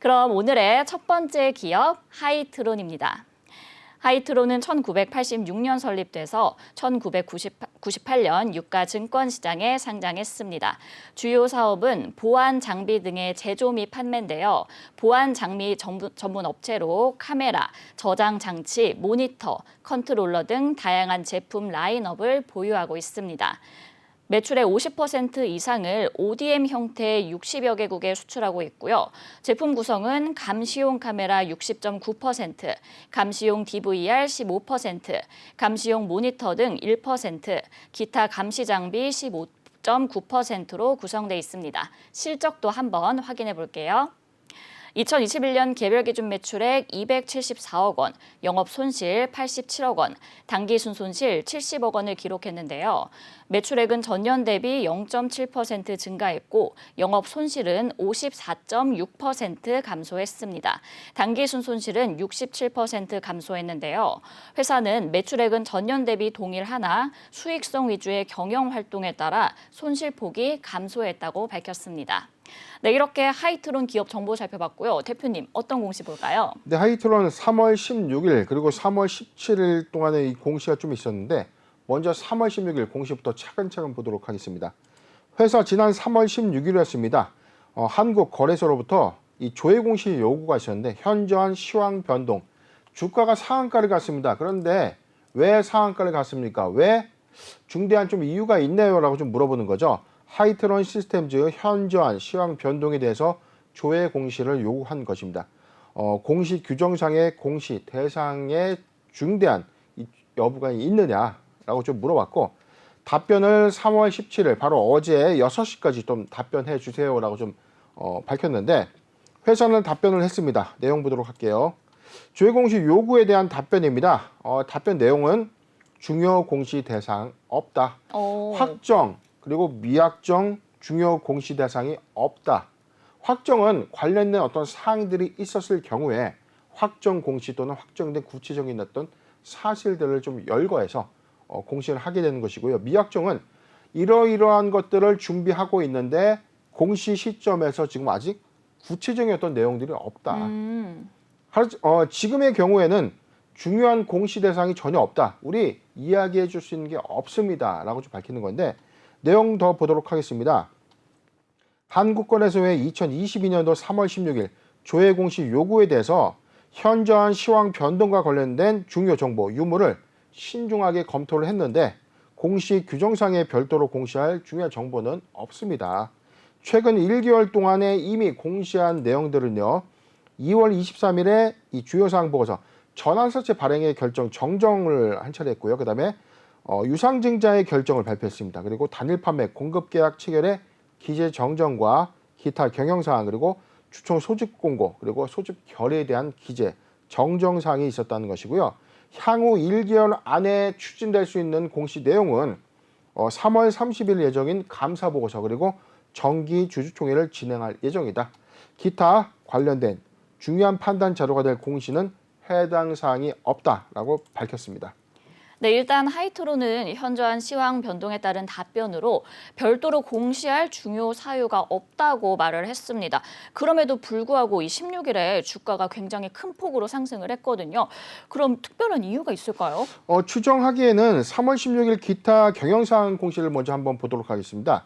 그럼 오늘의 첫 번째 기업 하이트론입니다. 하이트론은 1986년 설립돼서 1998년 유가 증권시장에 상장했습니다. 주요 사업은 보안 장비 등의 제조 및 판매인데요. 보안 장비 전문 업체로 카메라, 저장 장치, 모니터, 컨트롤러 등 다양한 제품 라인업을 보유하고 있습니다. 매출의 50% 이상을 ODM 형태의 60여 개국에 수출하고 있고요. 제품 구성은 감시용 카메라 60.9%, 감시용 DVR 15%, 감시용 모니터 등 1%, 기타 감시 장비 15.9%로 구성돼 있습니다. 실적도 한번 확인해 볼게요. 2021년 개별 기준 매출액 274억 원, 영업 손실 87억 원, 당기 순손실 70억 원을 기록했는데요. 매출액은 전년 대비 0.7% 증가했고 영업 손실은 54.6% 감소했습니다. 당기 순손실은 67% 감소했는데요. 회사는 매출액은 전년 대비 동일하나 수익성 위주의 경영 활동에 따라 손실폭이 감소했다고 밝혔습니다. 네, 이렇게 하이트론 기업 정보 살펴봤고요. 대표님, 어떤 공시 볼까요? 네, 하이트론 3월 16일 그리고 3월 17일 동안에 이 공시가 좀 있었는데 먼저 3월 16일 공시부터 차근차근 보도록 하겠습니다. 회사 지난 3월 16일이었습니다. 한국거래소로부터 이 조회 공시 요구가 있었는데 현저한 시황 변동, 주가가 상한가를 갔습니다. 그런데 왜 상한가를 갔습니까? 왜? 중대한 좀 이유가 있네요 라고 좀 물어보는 거죠. 하이트론 시스템즈 현저한 시황 변동에 대해서 조회 공시를 요구한 것입니다. 공시 규정상의 공시 대상에 중대한 여부가 있느냐라고 좀 물어봤고 답변을 3월 17일 바로 어제 6시까지 좀 답변해 주세요라고 좀 밝혔는데 회사는 답변을 했습니다. 내용 보도록 할게요. 조회 공시 요구에 대한 답변입니다. 답변 내용은 중요 공시 대상 없다. 확정 그리고 미확정 중요 공시 대상이 없다. 확정은 관련된 어떤 사항들이 있었을 경우에 확정 공시 또는 확정된 구체적인 어떤 사실들을 좀 열거해서 공시를 하게 되는 것이고요. 미확정은 이러이러한 것들을 준비하고 있는데 공시 시점에서 지금 아직 구체적인 어떤 내용들이 없다. 지금의 경우에는 중요한 공시 대상이 전혀 없다. 우리 이야기해 줄 수 있는 게 없습니다. 라고 좀 밝히는 건데 내용 더 보도록 하겠습니다. 한국거래소의 2022년도 3월 16일 조회 공시 요구에 대해서 현저한 시황 변동과 관련된 중요 정보 유무를 신중하게 검토를 했는데 공시 규정상에 별도로 공시할 중요한 정보는 없습니다. 최근 1개월 동안에 이미 공시한 내용들은요. 2월 23일에 이 주요사항 보고서 전환사채 발행의 결정 정정을 한 차례 했고요. 그 다음에 유상증자의 결정을 발표했습니다. 그리고 단일 판매 공급계약 체결의 기재 정정과 기타 경영사항 그리고 추총 소집 공고 그리고 소집 결의에 대한 기재 정정사항이 있었다는 것이고요. 향후 1개월 안에 추진될 수 있는 공시 내용은 3월 30일 예정인 감사보고서 그리고 정기 주주총회를 진행할 예정이다. 기타 관련된 중요한 판단 자료가 될 공시는 해당 사항이 없다라고 밝혔습니다. 네, 일단 하이트론은 현저한 시황 변동에 따른 답변으로 별도로 공시할 중요 사유가 없다고 말을 했습니다. 그럼에도 불구하고 이 16일에 주가가 굉장히 큰 폭으로 상승을 했거든요. 그럼 특별한 이유가 있을까요? 추정하기에는 3월 16일 기타 경영사항 공시를 먼저 한번 보도록 하겠습니다.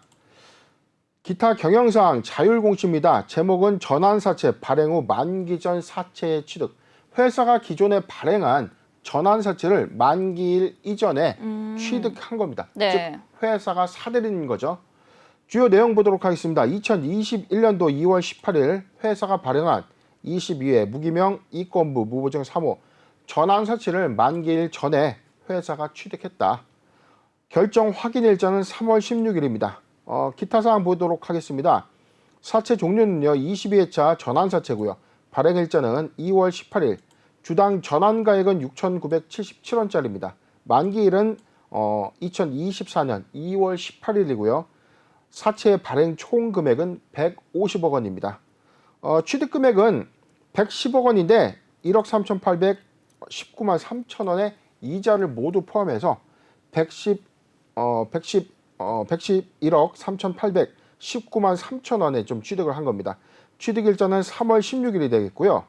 기타 경영사항 자율 공시입니다. 제목은 전환사채 발행 후 만기 전 사채의 취득. 회사가 기존에 발행한 전환사채를 만기일 이전에 취득한 겁니다. 네. 즉 회사가 사들인 거죠. 주요 내용 보도록 하겠습니다. 2021년도 2월 18일 회사가 발행한 22회 무기명 이권부 무보증 3호 전환사채를 만기일 전에 회사가 취득했다. 결정 확인 일자는 3월 16일입니다. 기타 사항 보도록 하겠습니다. 사채 종류는요. 22회차 전환사채고요. 발행 일자는 2월 18일. 주당 전환가액은 6,977원짜리입니다. 만기일은 2024년 2월 18일이고요. 사채 발행 총 금액은 150억 원입니다. 취득 금액은 110억 원인데 1억 3,819만 3천 원의 이자를 모두 포함해서 111억 3,819만 3천 원에 좀 취득을 한 겁니다. 취득일자는 3월 16일이 되겠고요.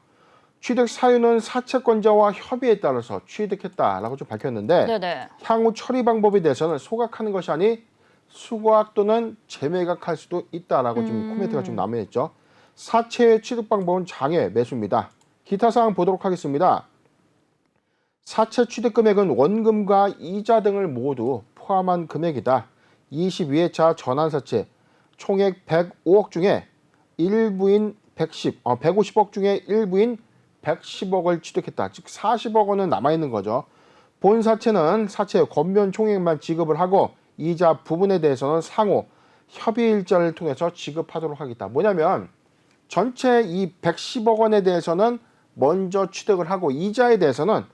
취득 사유는 사채권자와 협의에 따라서 취득했다라고 좀 밝혔는데 네네. 향후 처리 방법에 대해서는 소각하는 것이 아닌 수거학 또는 재매각할 수도 있다라고 좀 코멘트가 좀 남아있죠. 사채의 취득 방법은 장외 매수입니다. 기타 사항 보도록 하겠습니다. 사채 취득 금액은 원금과 이자 등을 모두 포함한 금액이다. 22회차 전환사채 총액 105억 중에 일부인 150억 중에 일부인 110억을 취득했다. 즉 40억 원은 남아있는 거죠. 본 사채는 사채 권면 총액만 지급을 하고 이자 부분에 대해서는 상호 협의일자를 통해서 지급하도록 하겠다. 뭐냐면 전체 이 110억 원에 대해서는 먼저 취득을 하고 이자에 대해서는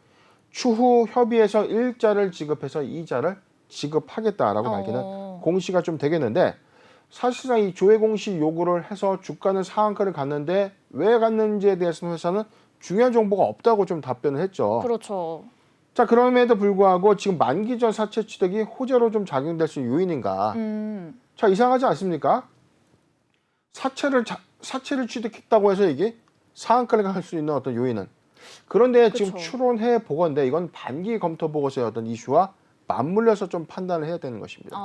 추후 협의해서 일자를 지급해서 이자를 지급하겠다라고 밝히는 공시가 좀 되겠는데 사실상 이 조회 공시 요구를 해서 주가는 상한가를 갔는데 왜 갔는지에 대해서는 회사는 중요한 정보가 없다고 좀 답변을 했죠. 그렇죠. 자, 그럼에도 불구하고 지금 만기 전 사채 취득이 호재로 좀 작용될 수 있는 요인인가? 자, 이상하지 않습니까? 사채를 취득했다고 해서 이게 상한가를 갈 수 있는 어떤 요인은. 그런데 그쵸. 지금 추론해 보건데 이건 반기 검토 보고서의 어떤 이슈와 맞물려서 좀 판단을 해야 되는 것입니다.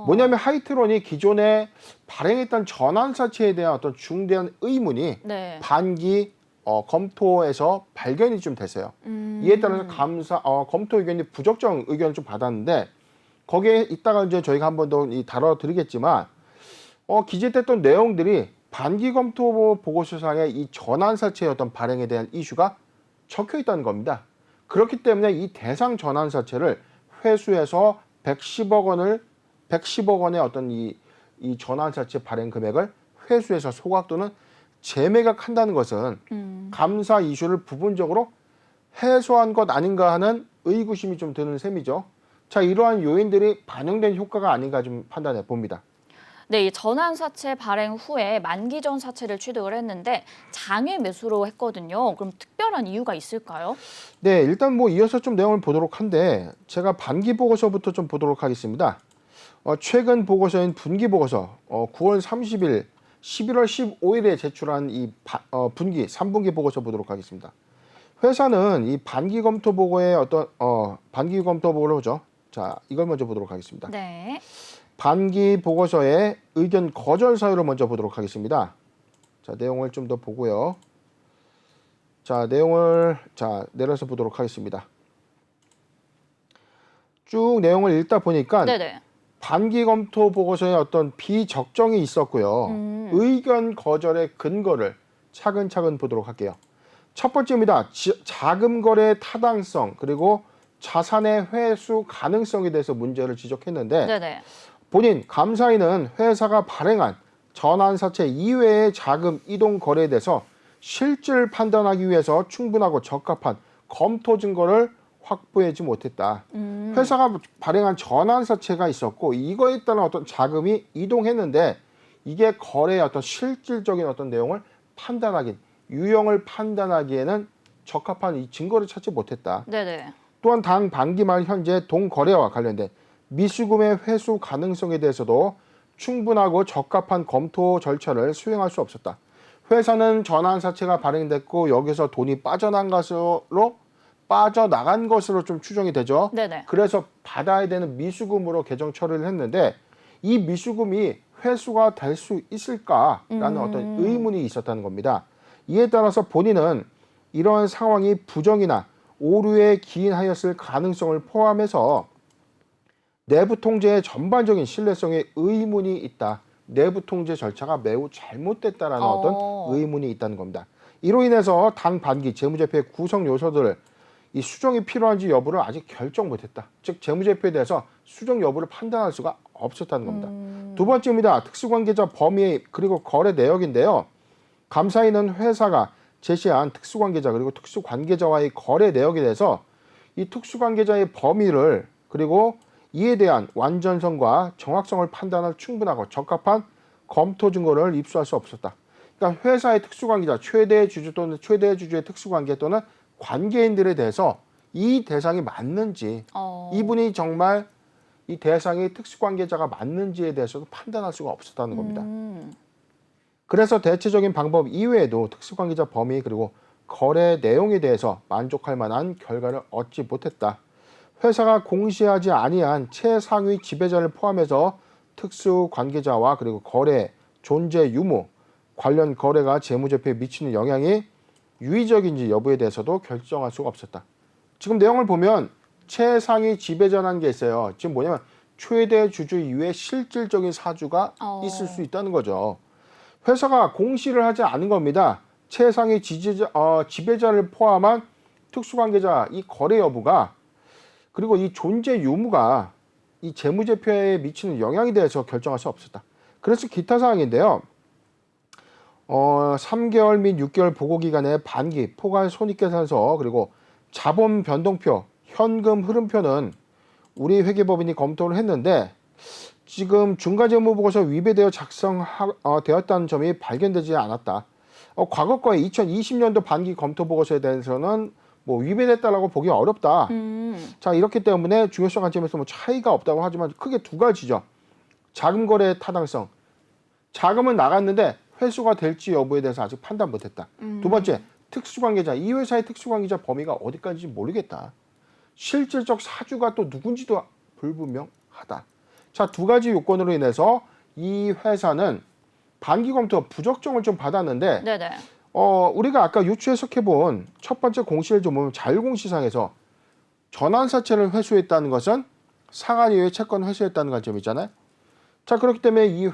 뭐냐면 하이트론이 기존에 발행했던 전환사채에 대한 어떤 중대한 의문이 네. 반기 검토에서 발견이 좀 됐어요. 이에 따라서 검토 의견이 부적정 의견을 좀 받았는데 거기에 이따가 이제 저희가 한 번 더 다뤄드리겠지만 기재됐던 내용들이 반기 검토 보고서상에 이 전환사채의 어떤 발행에 대한 이슈가 적혀 있다는 겁니다. 그렇기 때문에 이 대상 전환사채를 회수해서 110억 원의 어떤 이 전환사채 발행 금액을 회수해서 소각 또는 재매각한다는 것은 감사 이슈를 부분적으로 해소한 것 아닌가 하는 의구심이 좀 드는 셈이죠. 자, 이러한 요인들이 반영된 효과가 아닌가 좀 판단해 봅니다. 네, 이 전환사채 발행 후에 만기 전 사채를 취득을 했는데 장외 매수로 했거든요. 그럼 특별한 이유가 있을까요? 네, 일단 뭐 이어서 좀 내용을 보도록 한데 제가 반기 보고서부터 좀 보도록 하겠습니다. 최근 보고서인 분기 보고서 9월 30일, 11월 15일에 제출한 이 분기 3분기 보고서 보도록 하겠습니다. 회사는 이 반기 검토 보고의 반기 검토 보고를 보죠. 자, 이걸 먼저 보도록 하겠습니다. 네. 반기 보고서의 의견 거절 사유를 먼저 보도록 하겠습니다. 자, 내용을 좀 더 보고요. 자, 내용을 내려서 보도록 하겠습니다. 쭉 내용을 읽다 보니까 네네. 반기 검토 보고서에 어떤 비적정이 있었고요. 의견 거절의 근거를 차근차근 보도록 할게요. 첫 번째입니다. 자금 거래의 타당성 그리고 자산의 회수 가능성에 대해서 문제를 지적했는데 네네. 본인 감사인은 회사가 발행한 전환사채 이외의 자금 이동 거래에 대해서 실질 판단하기 위해서 충분하고 적합한 검토 증거를 확보하지 못했다. 회사가 발행한 전환사채가 있었고 이거에 따른 어떤 자금이 이동했는데 이게 거래의 어떤 실질적인 어떤 내용을 유형을 판단하기에는 적합한 이 증거를 찾지 못했다. 네네. 또한 당 반기 말 현재 동거래와 관련된 미수금의 회수 가능성에 대해서도 충분하고 적합한 검토 절차를 수행할 수 없었다. 회사는 전환사채가 발행됐고 여기서 돈이 빠져나간 것으로 좀 추정이 되죠. 네네. 그래서 받아야 되는 미수금으로 개정 처리를 했는데 이 미수금이 회수가 될 수 있을까라는 어떤 의문이 있었다는 겁니다. 이에 따라서 본인은 이러한 상황이 부정이나 오류에 기인하였을 가능성을 포함해서 내부 통제의 전반적인 신뢰성에 의문이 있다. 내부 통제 절차가 매우 잘못됐다라는 어떤 의문이 있다는 겁니다. 이로 인해서 당 반기 재무제표의 구성 요소들을 이 수정이 필요한지 여부를 아직 결정 못했다. 즉 재무제표에 대해서 수정 여부를 판단할 수가 없었다는 겁니다. 두 번째입니다. 특수관계자 범위 그리고 거래 내역인데요. 감사인은 회사가 제시한 특수관계자 그리고 특수관계자와의 거래 내역에 대해서 이 특수관계자의 범위를 그리고 이에 대한 완전성과 정확성을 판단할 충분하고 적합한 검토 증거를 입수할 수 없었다. 그러니까 회사의 특수관계자, 최대 주주 또는 최대 주주의 특수관계 또는 관계인들에 대해서 이 대상이 맞는지 이분이 정말 이 대상의 특수관계자가 맞는지에 대해서도 판단할 수가 없었다는 겁니다. 그래서 대체적인 방법 이외에도 특수관계자 범위 그리고 거래 내용에 대해서 만족할 만한 결과를 얻지 못했다. 회사가 공시하지 아니한 최상위 지배자를 포함해서 특수관계자와 그리고 거래 존재 유무, 관련 거래가 재무제표에 미치는 영향이 유의적인지 여부에 대해서도 결정할 수가 없었다. 지금 내용을 보면 최상위 지배자라는 게 있어요. 지금 뭐냐면 최대 주주 이외에 실질적인 사주가 있을 수 있다는 거죠. 회사가 공시를 하지 않은 겁니다. 최상위 지배자를 포함한 특수관계자 이 거래 여부가 그리고 이 존재 유무가 이 재무제표에 미치는 영향에 대해서 결정할 수 없었다. 그래서 기타 사항인데요. 3개월 및 6개월 보고기간의 반기, 포괄 손익계산서 그리고 자본 변동표, 현금 흐름표는 우리 회계법인이 검토를 했는데 지금 중간재무보고서 위배되어 작성되었다는 점이 발견되지 않았다. 과거 거에 2020년도 반기 검토보고서에 대해서는 뭐 위배됐다라고 보기 어렵다. 자, 이렇기 때문에 중요성 관점에서 뭐 차이가 없다고 하지만 크게 두 가지죠. 자금 거래의 타당성. 자금은 나갔는데 회수가 될지 여부에 대해서 아직 판단 못했다. 두 번째, 특수관계자. 이 회사의 특수관계자 범위가 어디까지인지 모르겠다. 실질적 사주가 또 누군지도 불분명하다. 자, 두 가지 요건으로 인해서 이 회사는 반기 검토 부적정을 좀 받았는데 네네. 우리가 아까 유추 해석해본 첫 번째 공시를 좀 보면 자율공시상에서 전환사채를 회수했다는 것은 상한 이후에 채권 회수했다는 관점이잖아요. 자, 그렇기 때문에 이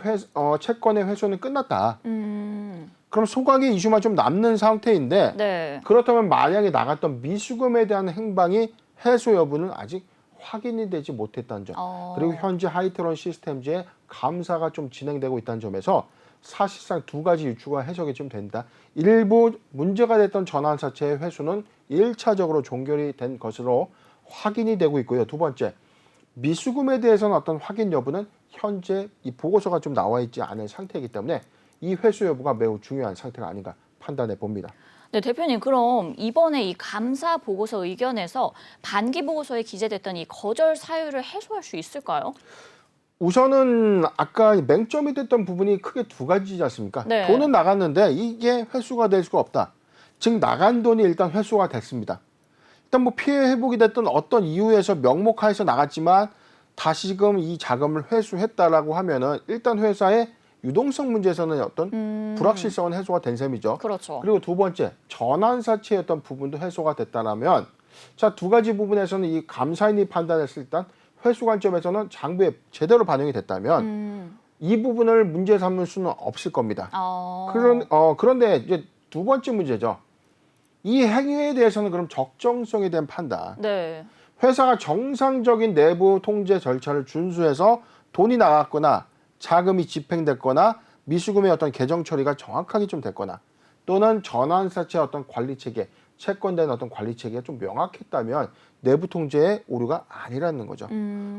채권의 회수는 끝났다. 그럼 소각의 이슈만 좀 남는 상태인데 네. 그렇다면 만약에 나갔던 미수금에 대한 행방이 해소 여부는 아직 확인이 되지 못했다는 점. 그리고 현재 하이트론 시스템즈의 감사가 좀 진행되고 있다는 점에서 사실상 두 가지 유추가 해석이 좀 된다. 일부 문제가 됐던 전환사채의 회수는 1차적으로 종결이 된 것으로 확인이 되고 있고요. 두 번째, 미수금에 대해서는 어떤 확인 여부는 현재 이 보고서가 좀 나와 있지 않은 상태이기 때문에 이 회수 여부가 매우 중요한 상태가 아닌가 판단해 봅니다. 네, 대표님, 그럼 이번에 이 감사 보고서 의견에서 반기 보고서에 기재됐던 이 거절 사유를 해소할 수 있을까요? 우선은 아까 맹점이 됐던 부분이 크게 두 가지지 않습니까? 네. 돈은 나갔는데 이게 회수가 될 수가 없다. 즉 나간 돈이 일단 회수가 됐습니다. 일단 뭐 피해 회복이 됐던 어떤 이유에서 명목하에서 나갔지만 다시금 이 자금을 회수했다라고 하면은 일단 회사의 유동성 문제에서는 어떤 불확실성은 해소가 된 셈이죠. 그렇죠. 그리고 두 번째, 전환사채였던 부분도 해소가 됐다라면 자, 두 가지 부분에서는 이 감사인이 판단했을 때 회수 관점에서는 장부에 제대로 반영이 됐다면 이 부분을 문제 삼을 수는 없을 겁니다. 그런데 이제 두 번째 문제죠. 이 행위에 대해서는 그럼 적정성에 대한 판단. 네. 회사가 정상적인 내부 통제 절차를 준수해서 돈이 나갔거나 자금이 집행됐거나 미수금의 어떤 계정 처리가 정확하게 좀 됐거나 또는 전환사채 어떤 관리 체계, 채권된 어떤 관리 체계가 좀 명확했다면 내부 통제의 오류가 아니라는 거죠.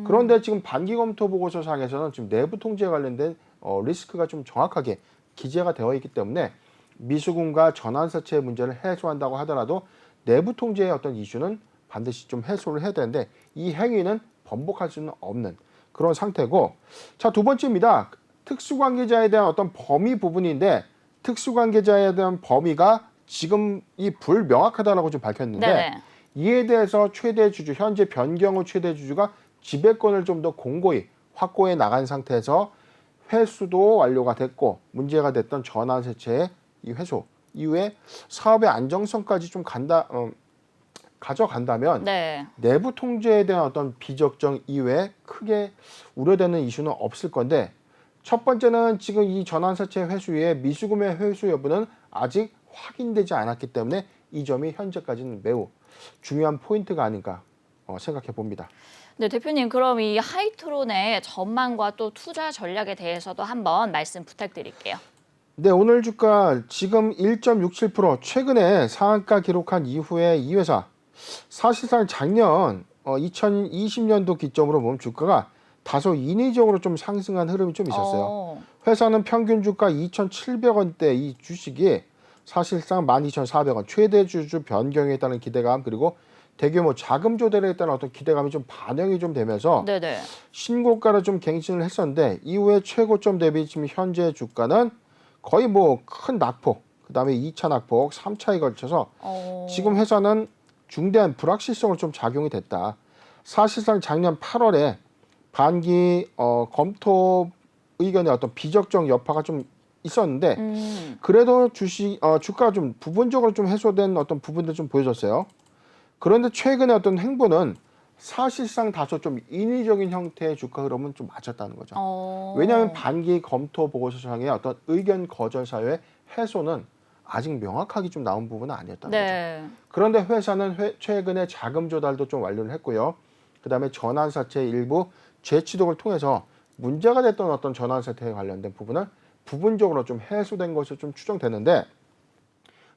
그런데 지금 반기 검토 보고서 상에서는 지금 내부 통제에 관련된 리스크가 좀 정확하게 기재가 되어 있기 때문에 미수금과 전환사채의 문제를 해소한다고 하더라도 내부 통제의 어떤 이슈는 반드시 좀 해소를 해야 되는데 이 행위는 번복할 수는 없는 그런 상태고, 자, 두 번째입니다. 특수관계자에 대한 어떤 범위 부분인데 특수관계자에 대한 범위가 지금 이 불명확하다라고 좀 밝혔는데 네네. 이에 대해서 최대 주주, 현재 변경 후 최대 주주가 지배권을 좀 더 공고히 확보해 나간 상태에서 회수도 완료가 됐고 문제가 됐던 전환사채의 이 회수 이후에 사업의 안정성까지 좀 가져간다면 네. 내부 통제에 대한 어떤 비적정 이외에 크게 우려되는 이슈는 없을 건데 첫 번째는 지금 이 전환사채 회수 이후에 미수금의 회수 여부는 아직 확인되지 않았기 때문에 이 점이 현재까지는 매우 중요한 포인트가 아닌가 생각해 봅니다. 네, 대표님, 그럼 이 하이트론의 전망과 또 투자 전략에 대해서도 한번 말씀 부탁드릴게요. 네, 오늘 주가 지금 1.67% 최근에 상한가 기록한 이후에 이 회사 사실상 작년 2020년도 기점으로 보면 주가가 다소 인위적으로 좀 상승한 흐름이 좀 있었어요. 회사는 평균 주가 2,700원대 이 주식이 사실상 12,400원 최대 주주 변경에 따른 기대감 그리고 대규모 자금 조달에 따른 어떤 기대감이 좀 반영이 좀 되면서 네네. 신고가를 좀 갱신을 했었는데 이후에 최고점 대비 지금 현재 주가는 거의 뭐 큰 낙폭, 그다음에 2차 낙폭, 3차에 걸쳐서 지금 회사는 중대한 불확실성을 좀 작용이 됐다. 사실상 작년 8월에 반기 검토 의견의 어떤 비적정 여파가 좀 있었는데 그래도 주가가 좀 부분적으로 좀 해소된 어떤 부분들 좀 보여줬어요. 그런데 최근에 어떤 행보는 사실상 다소 좀 인위적인 형태의 주가 흐름은 좀 맞았다는 거죠. 왜냐하면 반기 검토 보고서상의 어떤 의견 거절 사유의 해소는 아직 명확하게 좀 나온 부분은 아니었다는 거죠. 그런데 회사는 최근에 자금 조달도 좀 완료를 했고요. 그다음에 전환사채 일부 재취득을 통해서 문제가 됐던 어떤 전환사채에 관련된 부분을 부분적으로 좀 해소된 것으로 좀 추정되는데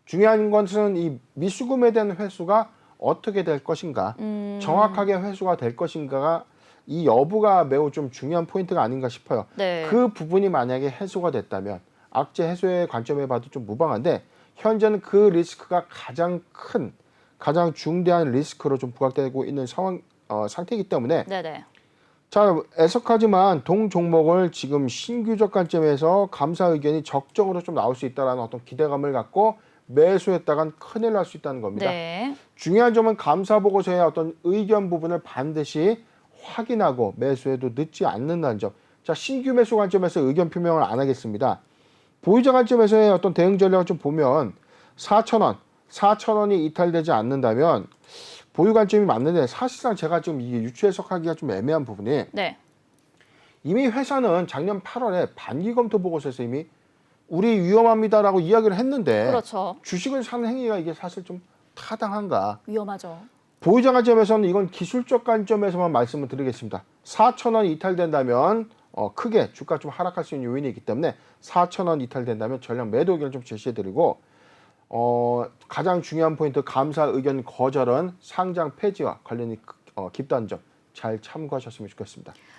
중요한 것은 이 미수금에 대한 회수가 어떻게 될 것인가, 정확하게 회수가 될 것인가가 이 여부가 매우 좀 중요한 포인트가 아닌가 싶어요. 그 부분이 만약에 해소가 됐다면 악재 해소의 관점에 봐도 좀 무방한데 현재는 그 리스크가 가장 큰, 가장 중대한 리스크로 좀 부각되고 있는 상태이기 때문에 자, 애석하지만 동 종목을 지금 신규적 관점에서 감사 의견이 적정으로 좀 나올 수 있다는 어떤 기대감을 갖고 매수했다간 큰일 날 수 있다는 겁니다. 중요한 점은 감사 보고서의 어떤 의견 부분을 반드시 확인하고 매수해도 늦지 않는다는 점. 자, 신규 매수 관점에서 의견 표명을 안 하겠습니다. 보유자 관점에서의 어떤 대응 전략을 좀 보면 4,000원이 이탈되지 않는다면 보유 관점이 맞는데 사실상 제가 지금 이게 유추 해석하기가 좀 애매한 부분이 이미 회사는 작년 8월에 반기 검토 보고서에서 이미 우리 위험합니다라고 이야기를 했는데 주식을 사는 행위가 이게 사실 좀 타당한가? 위험하죠. 보유자 관점에서는 이건 기술적 관점에서만 말씀을 드리겠습니다. 4,000원 이탈된다면 크게 주가 좀 하락할 수 있는 요인이 있기 때문에 4,000원 이탈된다면 전략 매도 의견을 좀 제시해드리고 가장 중요한 포인트 감사 의견 거절은 상장 폐지와 관련이 깊다는 점 잘 참고하셨으면 좋겠습니다.